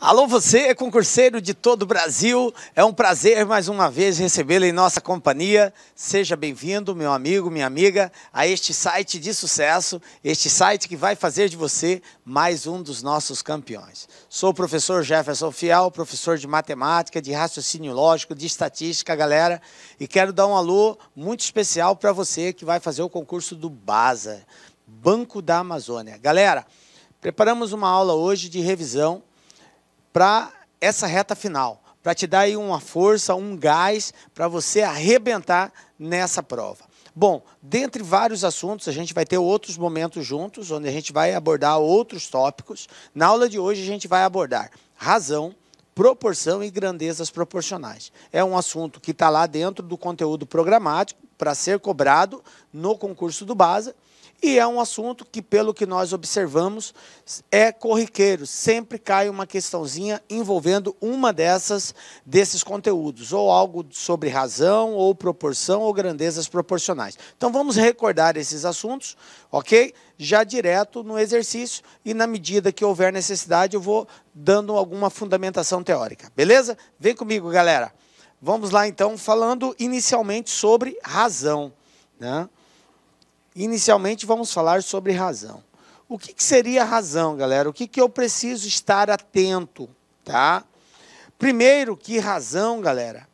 Alô, você, concurseiro de todo o Brasil, é um prazer mais uma vez recebê-lo em nossa companhia. Seja bem-vindo, meu amigo, minha amiga, a este site de sucesso, este site que vai fazer de você mais um dos nossos campeões. Sou o professor Jefferson Fiel, professor de matemática, de raciocínio lógico, de estatística, galera, e quero dar um alô muito especial para você que vai fazer o concurso do BASA, Banco da Amazônia. Galera, preparamos uma aula hoje de revisão para essa reta final, para te dar aí uma força, um gás para você arrebentar nessa prova. Bom, dentre vários assuntos, a gente vai ter outros momentos juntos, onde a gente vai abordar outros tópicos. Na aula de hoje, a gente vai abordar razão, proporção e grandezas proporcionais. É um assunto que está lá dentro do conteúdo programático para ser cobrado no concurso do BASA. E é um assunto que, pelo que nós observamos, é corriqueiro. Sempre cai uma questãozinha envolvendo uma desses conteúdos, ou algo sobre razão, ou proporção, ou grandezas proporcionais. Então, vamos recordar esses assuntos, ok? Já direto no exercício, e na medida que houver necessidade, eu vou dando alguma fundamentação teórica. Beleza? Vem comigo, galera. Vamos lá, então, falando inicialmente sobre razão, né? Inicialmente, vamos falar sobre razão. O que seria razão, galera? O que eu preciso estar atento, tá? Primeiro que razão, galera,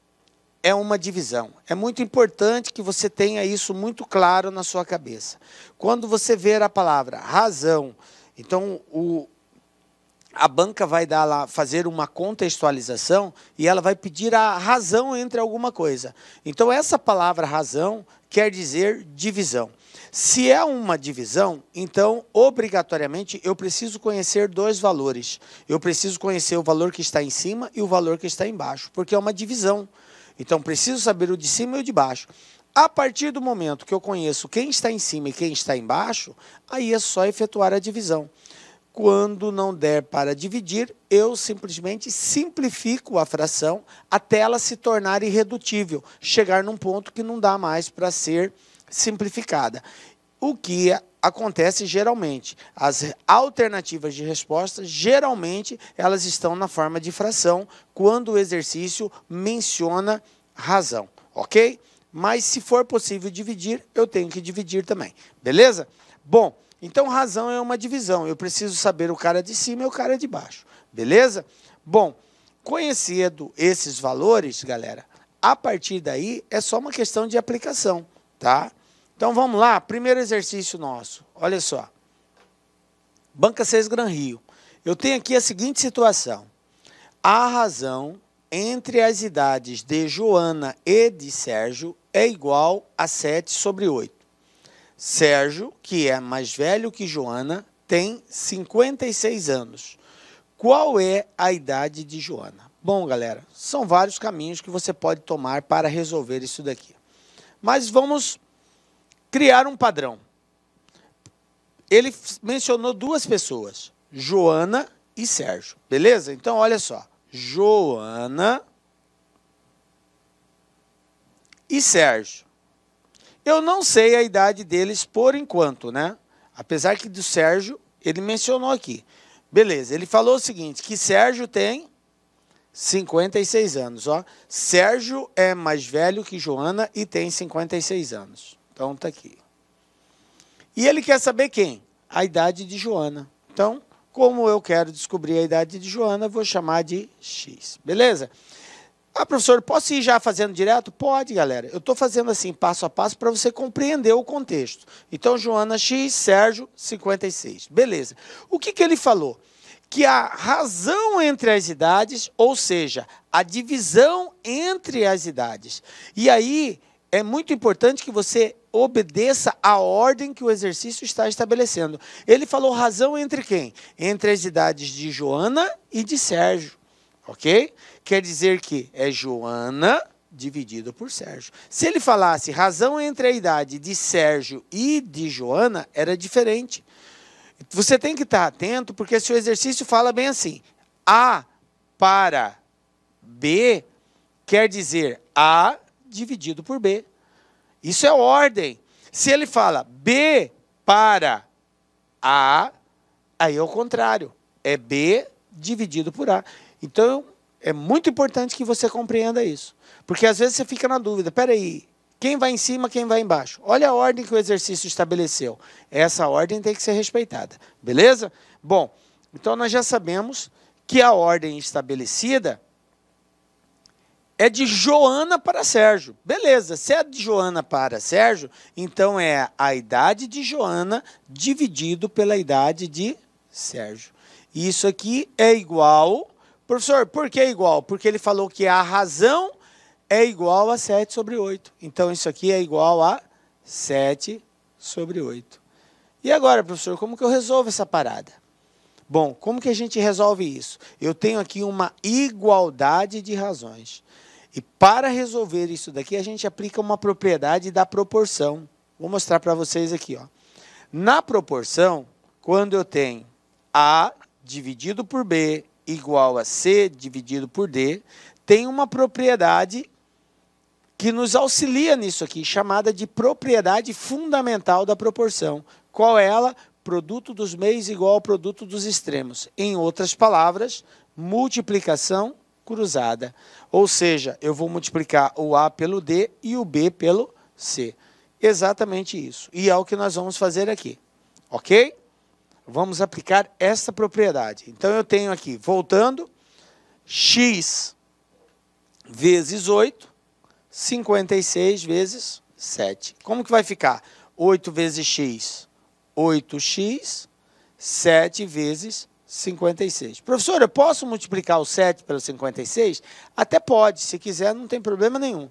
é uma divisão. É muito importante que você tenha isso muito claro na sua cabeça. Quando você ver a palavra razão, então a banca vai dar lá, fazer uma contextualização e ela vai pedir a razão entre alguma coisa. Então, essa palavra razão quer dizer divisão. Se é uma divisão, então, obrigatoriamente, eu preciso conhecer dois valores. Eu preciso conhecer o valor que está em cima e o valor que está embaixo, porque é uma divisão. Então, preciso saber o de cima e o de baixo. A partir do momento que eu conheço quem está em cima e quem está embaixo, aí é só efetuar a divisão. Quando não der para dividir, eu simplesmente simplifico a fração até ela se tornar irredutível, chegar num ponto que não dá mais para ser simplificada. O que acontece geralmente, as alternativas de resposta, geralmente, elas estão na forma de fração, quando o exercício menciona razão, ok? Mas se for possível dividir, eu tenho que dividir também, beleza? Bom, então razão é uma divisão, eu preciso saber o cara de cima e o cara de baixo, beleza? Bom, conhecendo esses valores, galera, a partir daí é só uma questão de aplicação, tá? Então, vamos lá, primeiro exercício nosso, olha só. Banca 6 Gran Rio. Eu tenho aqui a seguinte situação. A razão entre as idades de Joana e de Sérgio é igual a 7/8. Sérgio, que é mais velho que Joana, tem 56 anos. Qual é a idade de Joana? Bom, galera, são vários caminhos que você pode tomar para resolver isso daqui. Mas vamos criar um padrão. Ele mencionou duas pessoas, Joana e Sérgio, beleza? Então, olha só, Joana e Sérgio. Eu não sei a idade deles por enquanto, né? Apesar que do Sérgio, ele mencionou aqui. Beleza, ele falou o seguinte, que Sérgio tem 56 anos, ó. Sérgio é mais velho que Joana e tem 56 anos. Então, está aqui. E ele quer saber quem? A idade de Joana. Então, como eu quero descobrir a idade de Joana, vou chamar de X. Beleza? Ah, professor, posso ir já fazendo direto? Pode, galera. Eu estou fazendo assim, passo a passo, para você compreender o contexto. Então, Joana X, Sérgio 56. Beleza. O que ele falou? Que a razão entre as idades, ou seja, a divisão entre as idades. E aí, é muito importante que você obedeça a ordem que o exercício está estabelecendo. Ele falou razão entre quem? Entre as idades de Joana e de Sérgio, ok? Quer dizer que é Joana dividido por Sérgio. Se ele falasse razão entre a idade de Sérgio e de Joana, era diferente. Você tem que estar atento, porque se o exercício fala bem assim, A para B quer dizer A dividido por B. Isso é ordem. Se ele fala B para A, aí é o contrário. É B dividido por A. Então, é muito importante que você compreenda isso. Porque às vezes você fica na dúvida, peraí, quem vai em cima, quem vai embaixo? Olha a ordem que o exercício estabeleceu. Essa ordem tem que ser respeitada, beleza? Bom, então nós já sabemos que a ordem estabelecida é de Joana para Sérgio. Beleza, se é de Joana para Sérgio, então é a idade de Joana dividido pela idade de Sérgio. Isso aqui é igual... Professor, por que é igual? Porque ele falou que a razão é igual a 7 sobre 8. Então, isso aqui é igual a 7 sobre 8. E agora, professor, como que eu resolvo essa parada? Bom, como que a gente resolve isso? Eu tenho aqui uma igualdade de razões. E para resolver isso daqui, a gente aplica uma propriedade da proporção. Vou mostrar para vocês aqui, ó. Na proporção, quando eu tenho A dividido por B igual a C dividido por D, tem uma propriedade que nos auxilia nisso aqui, chamada de propriedade fundamental da proporção. Qual é ela? Produto dos meios igual ao produto dos extremos. Em outras palavras, multiplicação cruzada. Ou seja, eu vou multiplicar o A pelo D e o B pelo C. Exatamente isso. E é o que nós vamos fazer aqui. Ok? Vamos aplicar essa propriedade. Então, eu tenho aqui, voltando, x vezes 8, 56 vezes 7. Como que vai ficar? 8 vezes x, 8x, 7 vezes 56. Professor, eu posso multiplicar o 7 pelo 56? Até pode, se quiser, não tem problema nenhum.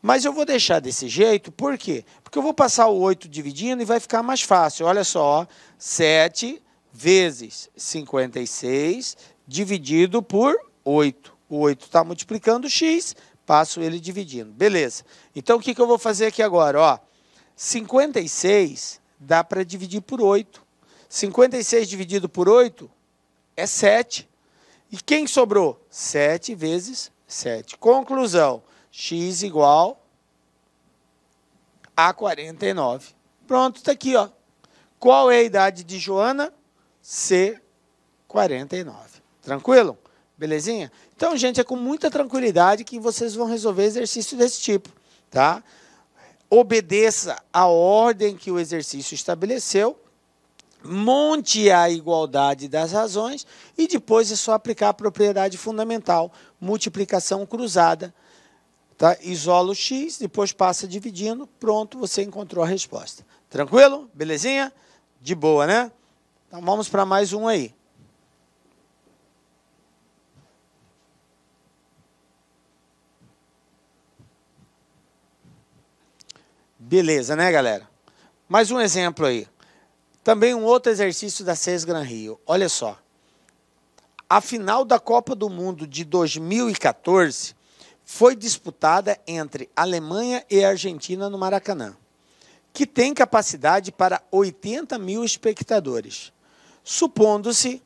Mas eu vou deixar desse jeito, por quê? Porque eu vou passar o 8 dividindo e vai ficar mais fácil. Olha só, 7 vezes 56 dividido por 8. O 8 está multiplicando x, passo ele dividindo. Beleza. Então, o que eu vou fazer aqui agora? Ó, 56 dá para dividir por 8. 56 dividido por 8 é 7. E quem sobrou? 7 vezes 7. Conclusão. X igual a 49. Pronto, está aqui, ó. Qual é a idade de Joana? C, 49. Tranquilo? Belezinha? Então, gente, é com muita tranquilidade que vocês vão resolver exercício desse tipo, tá? Obedeça a ordem que o exercício estabeleceu, monte a igualdade das razões e depois é só aplicar a propriedade fundamental, multiplicação cruzada. Tá? Isola o x, depois passa dividindo, pronto, você encontrou a resposta. Tranquilo? Belezinha? De boa, né? Então vamos para mais um aí. Beleza, né, galera? Mais um exemplo aí. Também um outro exercício da CES Gran Rio. Olha só. A final da Copa do Mundo de 2014 foi disputada entre Alemanha e Argentina no Maracanã, que tem capacidade para 80 mil espectadores. Supondo-se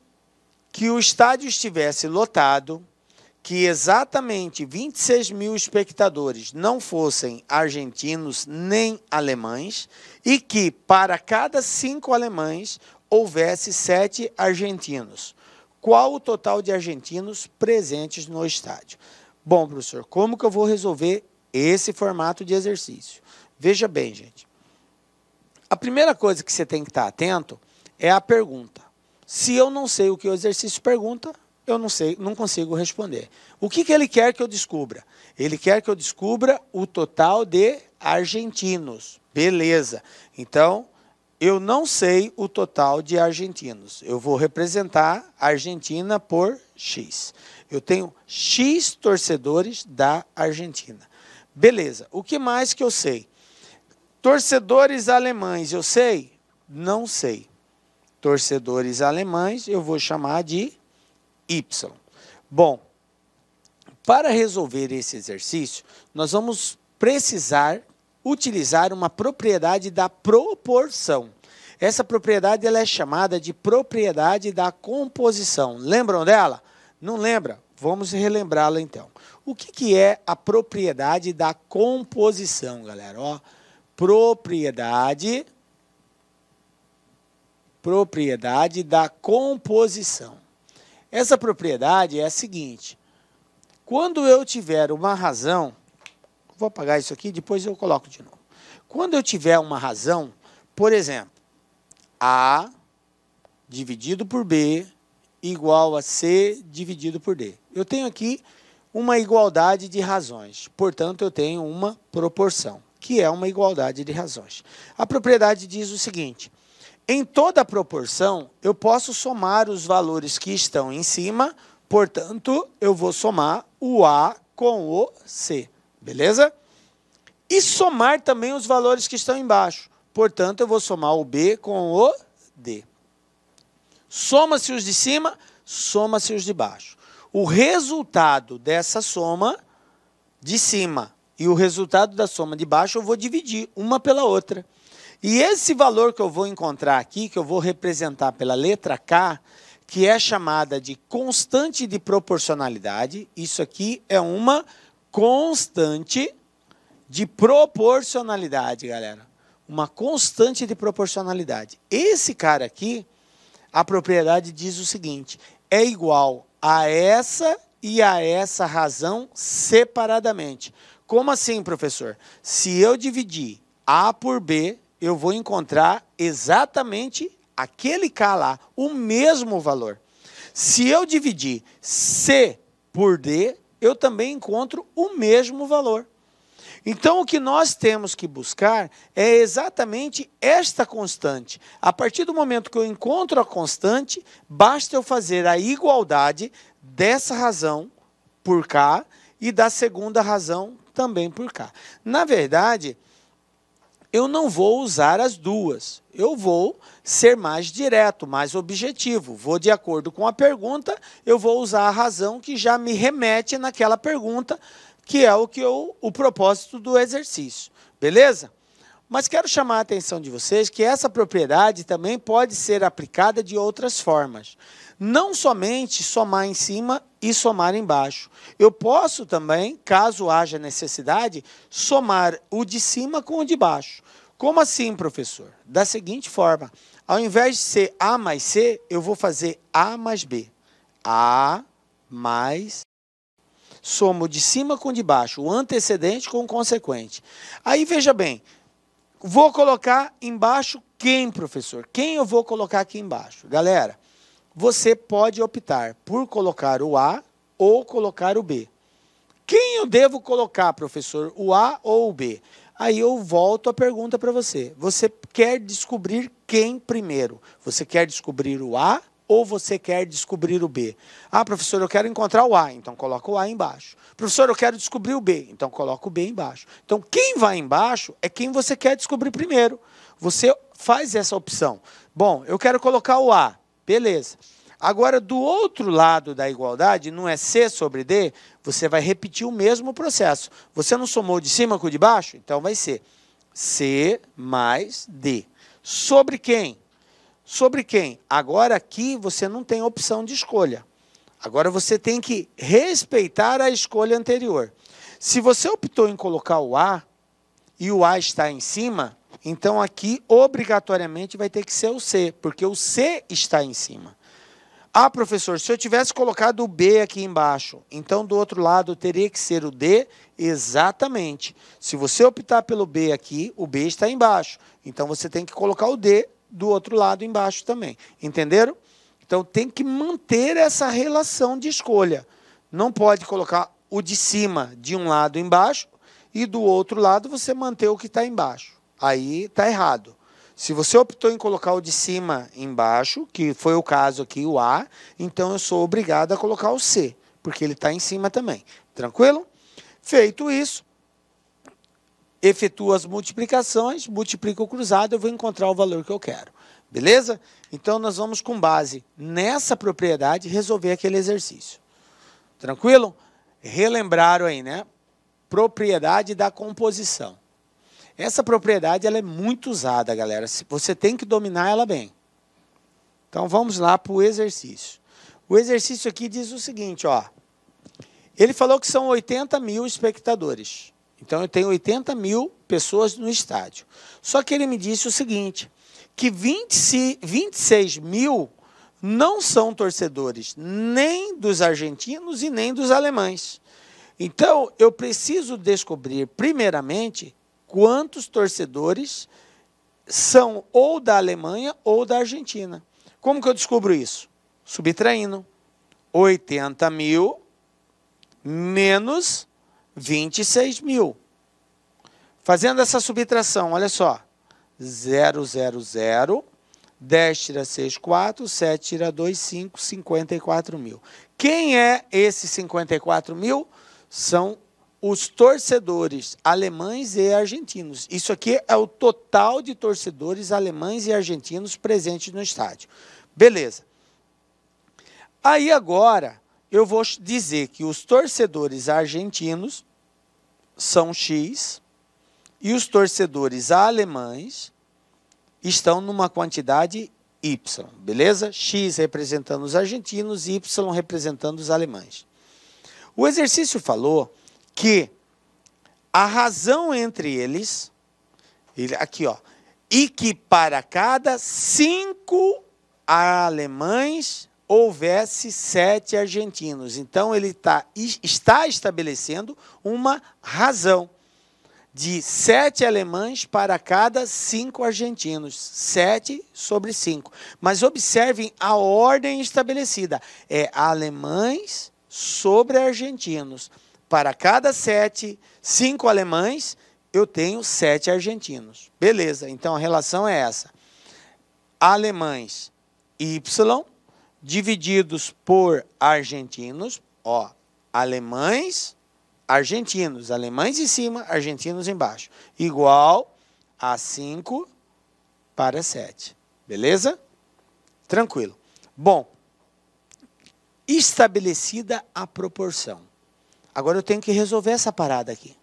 que o estádio estivesse lotado, que exatamente 26 mil espectadores não fossem argentinos nem alemães e que para cada 5 alemães houvesse 7 argentinos. Qual o total de argentinos presentes no estádio? Bom, professor, como que eu vou resolver esse formato de exercício? Veja bem, gente. A primeira coisa que você tem que estar atento é a pergunta. Se eu não sei o que o exercício pergunta, eu não sei, não consigo responder. O que ele quer que eu descubra? Ele quer que eu descubra o total de argentinos. Beleza. Então, eu não sei o total de argentinos. Eu vou representar a Argentina por X. Eu tenho X torcedores da Argentina. Beleza. O que mais que eu sei? Torcedores alemães, eu sei? Não sei. Torcedores alemães, eu vou chamar de Y. Bom, para resolver esse exercício, nós vamos precisar utilizar uma propriedade da proporção. Essa propriedade ela é chamada de propriedade da composição. Lembram dela? Não lembra? Vamos relembrá-la então. O que é a propriedade da composição, galera? Ó, propriedade da composição. Essa propriedade é a seguinte. Quando eu tiver uma razão, vou apagar isso aqui, depois eu coloco de novo. Quando eu tiver uma razão, por exemplo, A dividido por B igual a C dividido por D. Eu tenho aqui uma igualdade de razões, portanto, eu tenho uma proporção, que é uma igualdade de razões. A propriedade diz o seguinte, em toda proporção, eu posso somar os valores que estão em cima, portanto, eu vou somar o A com o C, beleza? E somar também os valores que estão embaixo, portanto, eu vou somar o B com o D. Soma-se os de cima, soma-se os de baixo. O resultado dessa soma de cima e o resultado da soma de baixo eu vou dividir uma pela outra. E esse valor que eu vou encontrar aqui, que eu vou representar pela letra K, que é chamada de constante de proporcionalidade, isso aqui é uma constante de proporcionalidade, galera. Uma constante de proporcionalidade. Esse cara aqui, a propriedade diz o seguinte, é igual a essa e a essa razão separadamente. Como assim, professor? Se eu dividir A por B, eu vou encontrar exatamente aquele K lá, o mesmo valor. Se eu dividir C por D, eu também encontro o mesmo valor. Então, o que nós temos que buscar é exatamente esta constante. A partir do momento que eu encontro a constante, basta eu fazer a igualdade dessa razão por K e da segunda razão também por K. Na verdade, eu não vou usar as duas. Eu vou ser mais direto, mais objetivo. Vou de acordo com a pergunta, eu vou usar a razão que já me remete naquela pergunta, que é o propósito do exercício, beleza? Mas quero chamar a atenção de vocês que essa propriedade também pode ser aplicada de outras formas. Não somente somar em cima e somar embaixo. Eu posso também, caso haja necessidade, somar o de cima com o de baixo. Como assim, professor? Da seguinte forma, ao invés de ser A mais C, eu vou fazer A mais B. A mais somo de cima com de baixo, o antecedente com o consequente. Aí, veja bem, vou colocar embaixo quem, professor? Quem eu vou colocar aqui embaixo? Galera, você pode optar por colocar o A ou colocar o B. Quem eu devo colocar, professor? O A ou o B? Aí eu volto a pergunta para você. Você quer descobrir quem primeiro? Você quer descobrir o A ou você quer descobrir o B? Ah, professor, eu quero encontrar o A, então coloca o A embaixo. Professor, eu quero descobrir o B, então coloca o B embaixo. Então, quem vai embaixo é quem você quer descobrir primeiro. Você faz essa opção. Bom, eu quero colocar o A, beleza. Agora, do outro lado da igualdade, não é C sobre D, você vai repetir o mesmo processo. Você não somou de cima com o de baixo? Então, vai ser C mais D. Sobre quem? Sobre quem? Agora aqui você não tem opção de escolha. Agora você tem que respeitar a escolha anterior. Se você optou em colocar o A e o A está em cima, então aqui obrigatoriamente vai ter que ser o C, porque o C está em cima. Ah, professor, se eu tivesse colocado o B aqui embaixo, então do outro lado teria que ser o D? Exatamente. Se você optar pelo B aqui, o B está embaixo. Então você tem que colocar o D do outro lado embaixo também. Entenderam? Então, tem que manter essa relação de escolha. Não pode colocar o de cima de um lado embaixo e do outro lado você manter o que está embaixo. Aí está errado. Se você optou em colocar o de cima embaixo, que foi o caso aqui, o A, então eu sou obrigado a colocar o C, porque ele está em cima também. Tranquilo? Feito isso, efetuo as multiplicações, multiplico o cruzado, eu vou encontrar o valor que eu quero. Beleza? Então, nós vamos, com base nessa propriedade, resolver aquele exercício. Tranquilo? Relembraram aí, né? Propriedade da composição. Essa propriedade ela é muito usada, galera. Você tem que dominar ela bem. Então, vamos lá para o exercício. O exercício aqui diz o seguinte, ó. Ele falou que são 80 mil espectadores. Então, eu tenho 80 mil pessoas no estádio. Só que ele me disse o seguinte, que 26 mil não são torcedores nem dos argentinos e nem dos alemães. Então, eu preciso descobrir, primeiramente, quantos torcedores são ou da Alemanha ou da Argentina. Como que eu descubro isso? Subtraindo 80 mil menos 26 mil. Fazendo essa subtração, olha só. 0, 0, 0, 10 tira 6, 4, 7 tira 2, 5, 54 mil. Quem é esse 54 mil? São os torcedores alemães e argentinos. Isso aqui é o total de torcedores alemães e argentinos presentes no estádio. Beleza. Aí agora eu vou dizer que os torcedores argentinos são X e os torcedores alemães estão numa quantidade Y, beleza? X representando os argentinos e Y representando os alemães. O exercício falou que a razão entre eles, aqui ó, e que para cada 5 alemães houvesse 7 argentinos. Então, ele está estabelecendo uma razão de 7 alemães para cada 5 argentinos. 7 sobre 5. Mas observem a ordem estabelecida. É alemães sobre argentinos. Para cada 5 alemães, eu tenho 7 argentinos. Beleza, então a relação é essa. Alemães Y divididos por argentinos, ó, alemães, argentinos, alemães em cima, argentinos embaixo, igual a 5 para 7. Beleza? Tranquilo. Bom, estabelecida a proporção. Agora eu tenho que resolver essa parada aqui.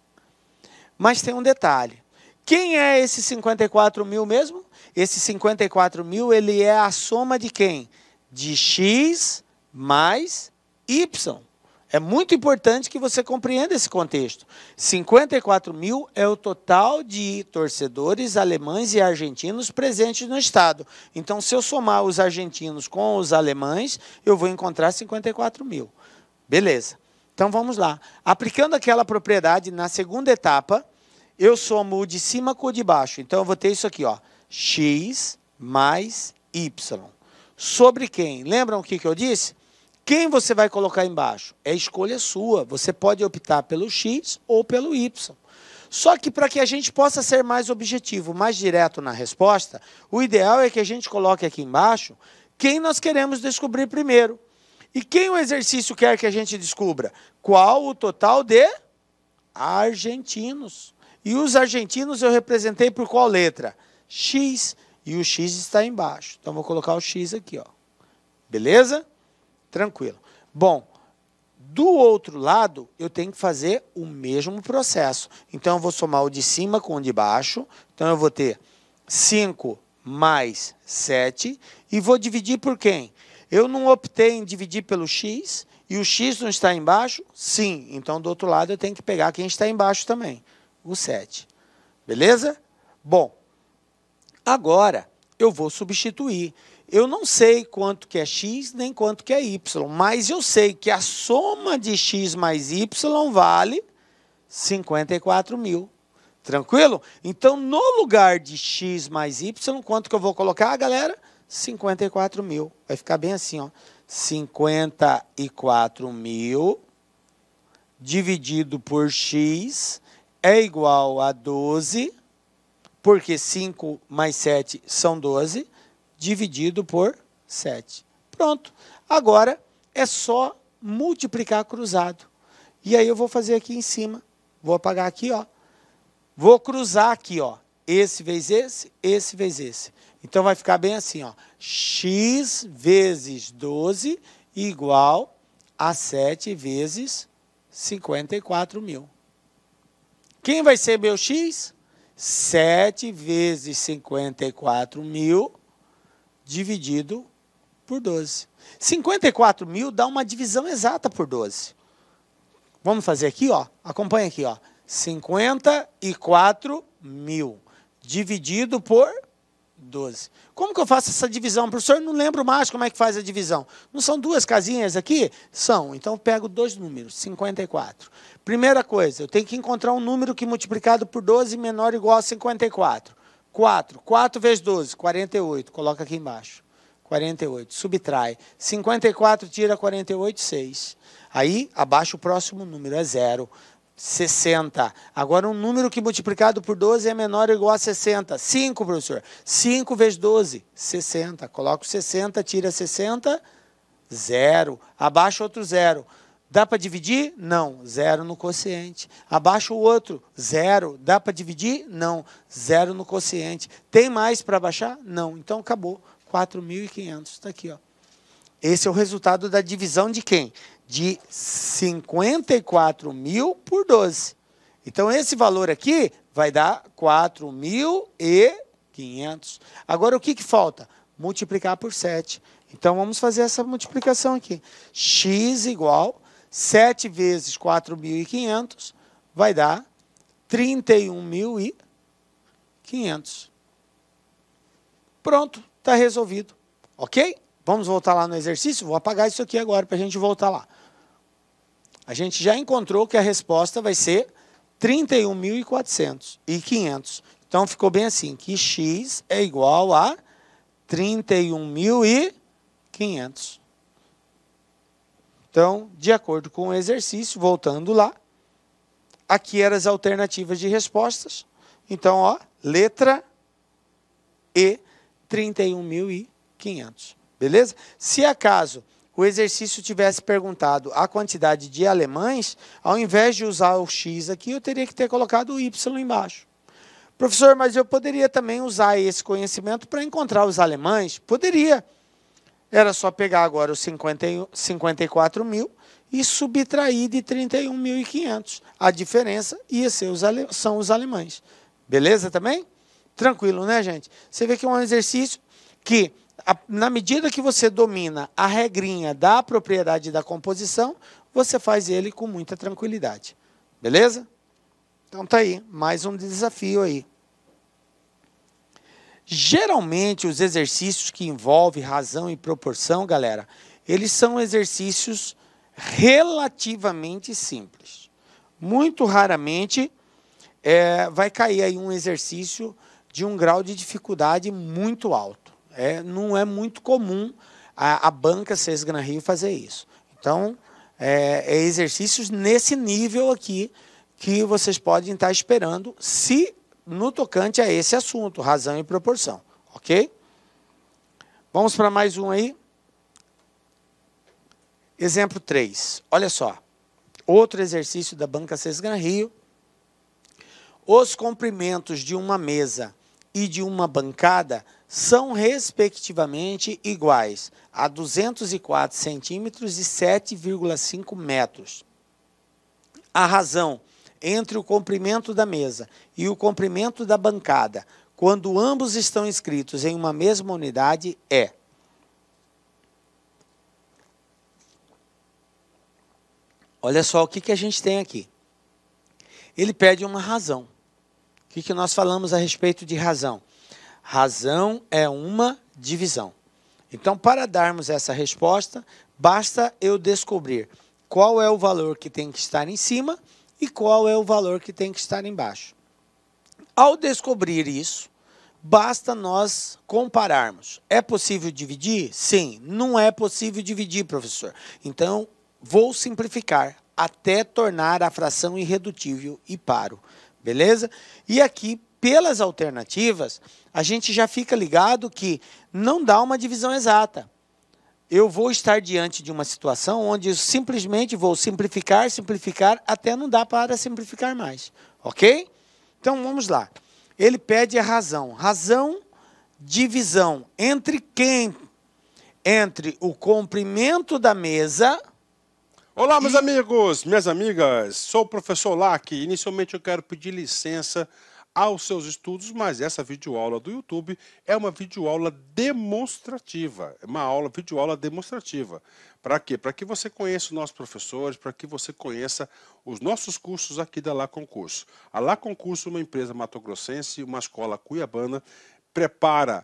Mas tem um detalhe. Quem é esse 54 mil mesmo? Esse 54 mil, ele é a soma de quem? De X mais Y. É muito importante que você compreenda esse contexto. 54 mil é o total de torcedores alemães e argentinos presentes no estado. Então, se eu somar os argentinos com os alemães, eu vou encontrar 54 mil. Beleza. Então, vamos lá. Aplicando aquela propriedade na segunda etapa, eu somo o de cima com o de baixo. Então, eu vou ter isso aqui, ó, X mais Y. Sobre quem? Lembram o que eu disse? Quem você vai colocar embaixo? É escolha sua. Você pode optar pelo X ou pelo Y. Só que para que a gente possa ser mais objetivo, mais direto na resposta, o ideal é que a gente coloque aqui embaixo quem nós queremos descobrir primeiro. E quem o exercício quer que a gente descubra? Qual o total de argentinos? E os argentinos eu representei por qual letra? X. E o X está embaixo. Então, vou colocar o X aqui, ó. Beleza? Tranquilo. Bom, do outro lado, eu tenho que fazer o mesmo processo. Então, eu vou somar o de cima com o de baixo. Então, eu vou ter 5 mais 7. E vou dividir por quem? Eu não optei em dividir pelo X. E o X não está embaixo? Sim. Então, do outro lado, eu tenho que pegar quem está embaixo também. O 7. Beleza? Bom, agora eu vou substituir. Eu não sei quanto que é X nem quanto que é Y, mas eu sei que a soma de X mais Y vale 54 mil. Tranquilo? Então, no lugar de X mais Y, quanto que eu vou colocar, galera? 54 mil. Vai ficar bem assim, ó. 54 mil dividido por X é igual a 12, porque 5 mais 7 são 12, dividido por 7. Pronto. Agora é só multiplicar cruzado. E aí eu vou fazer aqui em cima. Vou apagar aqui, ó. Vou cruzar aqui, ó. Esse vezes esse. Então vai ficar bem assim, ó. X vezes 12 igual a 7 vezes 54 mil. Quem vai ser meu X? 7 vezes 54 mil dividido por 12. 54 mil dá uma divisão exata por 12. Vamos fazer aqui, ó. Acompanha aqui, ó. 54 mil dividido por 12. Como que eu faço essa divisão? Professor, não lembro mais como é que faz a divisão. Não são duas casinhas aqui? São. Então, eu pego dois números, 54. Primeira coisa, eu tenho que encontrar um número que multiplicado por 12 menor ou igual a 54. 4. 4 vezes 12, 48. Coloca aqui embaixo. 48. Subtrai. 54 tira 48, 6. Aí, abaixo o próximo número, é 0. 60. Agora, um número que multiplicado por 12 é menor ou igual a 60. 5, professor. 5 vezes 12, 60. Coloca o 60, tira 60, 0. Abaixo outro 0. Dá para dividir? Não. 0 no quociente. Abaixo o outro, 0. Dá para dividir? Não. 0 no quociente. Tem mais para baixar? Não. Então, acabou. 4.500. Está aqui, ó. Esse é o resultado da divisão de quem? De 54.000 por 12. Então, esse valor aqui vai dar 4.500. Agora, o que falta? Multiplicar por 7. Então, vamos fazer essa multiplicação aqui. X igual 7 vezes 4.500 vai dar 31.500. Pronto, está resolvido. Ok? Vamos voltar lá no exercício? Vou apagar isso aqui agora para a gente voltar lá. A gente já encontrou que a resposta vai ser 31.400 e 500. Então, ficou bem assim, que x é igual a 31.500. Então, de acordo com o exercício, voltando lá, aqui eram as alternativas de respostas. Então, ó, letra E, 31.500. Beleza? Se acaso o exercício tivesse perguntado a quantidade de alemães, ao invés de usar o X aqui, eu teria que ter colocado o Y embaixo. Professor, mas eu poderia também usar esse conhecimento para encontrar os alemães? Poderia. Era só pegar agora os 54.000 e subtrair de 31.500. A diferença ia ser são os alemães. Beleza também? Tranquilo, né, gente? Você vê que é um exercício que, na medida que você domina a regrinha da propriedade da composição, você faz ele com muita tranquilidade. Beleza? Então tá aí, mais um desafio aí. Geralmente, os exercícios que envolvem razão e proporção, galera, eles são exercícios relativamente simples. Muito raramente vai cair aí um exercício de um grau de dificuldade muito alto. Não é muito comum a banca CES Gran Rio fazer isso. Então, exercícios nesse nível aqui que vocês podem estar esperando, se no tocante a esse assunto, razão e proporção. Ok? Vamos para mais um aí. Exemplo 3. Olha só. Outro exercício da banca CES Gran Rio. Os comprimentos de uma mesa e de uma bancada são, respectivamente, iguais a 204 centímetros e 7,5 metros. A razão entre o comprimento da mesa e o comprimento da bancada, quando ambos estão inscritos em uma mesma unidade, é... Olha só o que a gente tem aqui. Ele pede uma razão. O que nós falamos a respeito de razão? Razão é uma divisão. Então, para darmos essa resposta, basta eu descobrir qual é o valor que tem que estar em cima e qual é o valor que tem que estar embaixo. Ao descobrir isso, basta nós compararmos. É possível dividir? Sim. Não é possível dividir, professor. Então, vou simplificar até tornar a fração irredutível e paro. Beleza? E aqui, pelas alternativas, a gente já fica ligado que não dá uma divisão exata. Eu vou estar diante de uma situação onde eu simplesmente vou simplificar, até não dá para simplificar mais. Ok? Então, vamos lá. Ele pede a razão. Razão, divisão. Entre quem? Entre o comprimento da mesa... Olá, meus amigos, minhas amigas. Sou o professor Lac. Inicialmente, eu quero pedir licença aos seus estudos, mas essa videoaula do YouTube é uma videoaula demonstrativa. É uma videoaula demonstrativa. Para quê? Para que você conheça os nossos professores, para que você conheça os nossos cursos aqui da Lá Concurso. A Lá Concurso é uma empresa matogrossense, uma escola cuiabana, prepara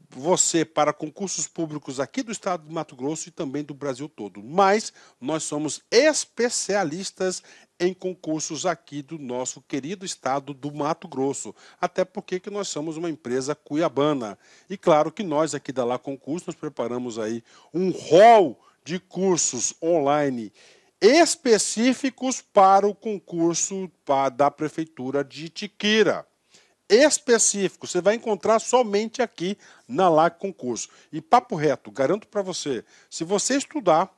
você para concursos públicos aqui do estado de Mato Grosso e também do Brasil todo. Mas nós somos especialistas em concursos aqui do nosso querido estado do Mato Grosso. Até porque que nós somos uma empresa cuiabana. E claro que nós aqui da Lá Concurso, nós preparamos aí um rol de cursos online específicos para o concurso da Prefeitura de Itiquira. Específico, você vai encontrar somente aqui na Lá Concurso. E papo reto, garanto para você, se você estudar,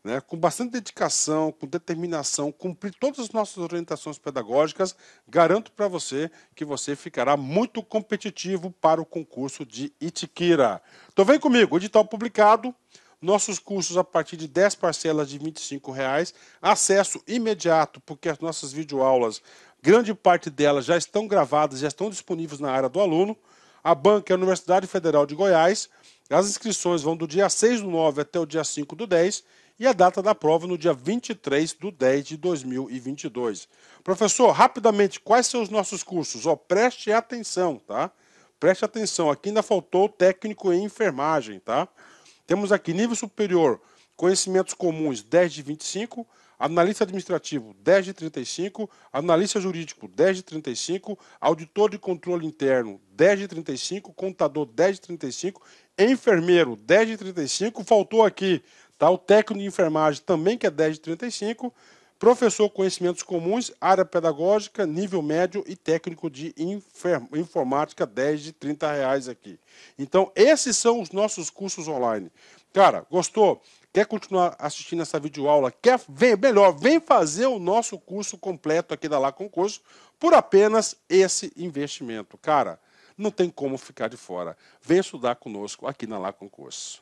né, com bastante dedicação, com determinação, cumprir todas as nossas orientações pedagógicas, garanto para você que você ficará muito competitivo para o concurso de Itiquira. Então vem comigo, edital publicado, nossos cursos a partir de 10 parcelas de R$ 25,00, acesso imediato, porque as nossas videoaulas, grande parte delas já estão gravadas, já estão disponíveis na área do aluno. A banca é a Universidade Federal de Goiás. As inscrições vão do dia 6/9 até o dia 5/10 e a data da prova no dia 23/10 de 2022. Professor, rapidamente, quais são os nossos cursos? Preste atenção, tá? Preste atenção, aqui ainda faltou o técnico em enfermagem, tá? Temos aqui nível superior, conhecimentos comuns 10 de 25, analista administrativo 10 de 35, analista jurídico 10 de 35, auditor de controle interno 10 de 35, contador 10 de 35, enfermeiro 10 de 35, faltou aqui, tá, o técnico de enfermagem também que é 10 de 35, professor conhecimentos comuns, área pedagógica, nível médio e técnico de informática, 10 de R$30 aqui. Então, esses são os nossos cursos online. Cara, gostou? Quer continuar assistindo essa videoaula? Vem fazer o nosso curso completo aqui da Lá Concurso por apenas esse investimento. Cara, não tem como ficar de fora. Vem estudar conosco aqui na Lá Concurso.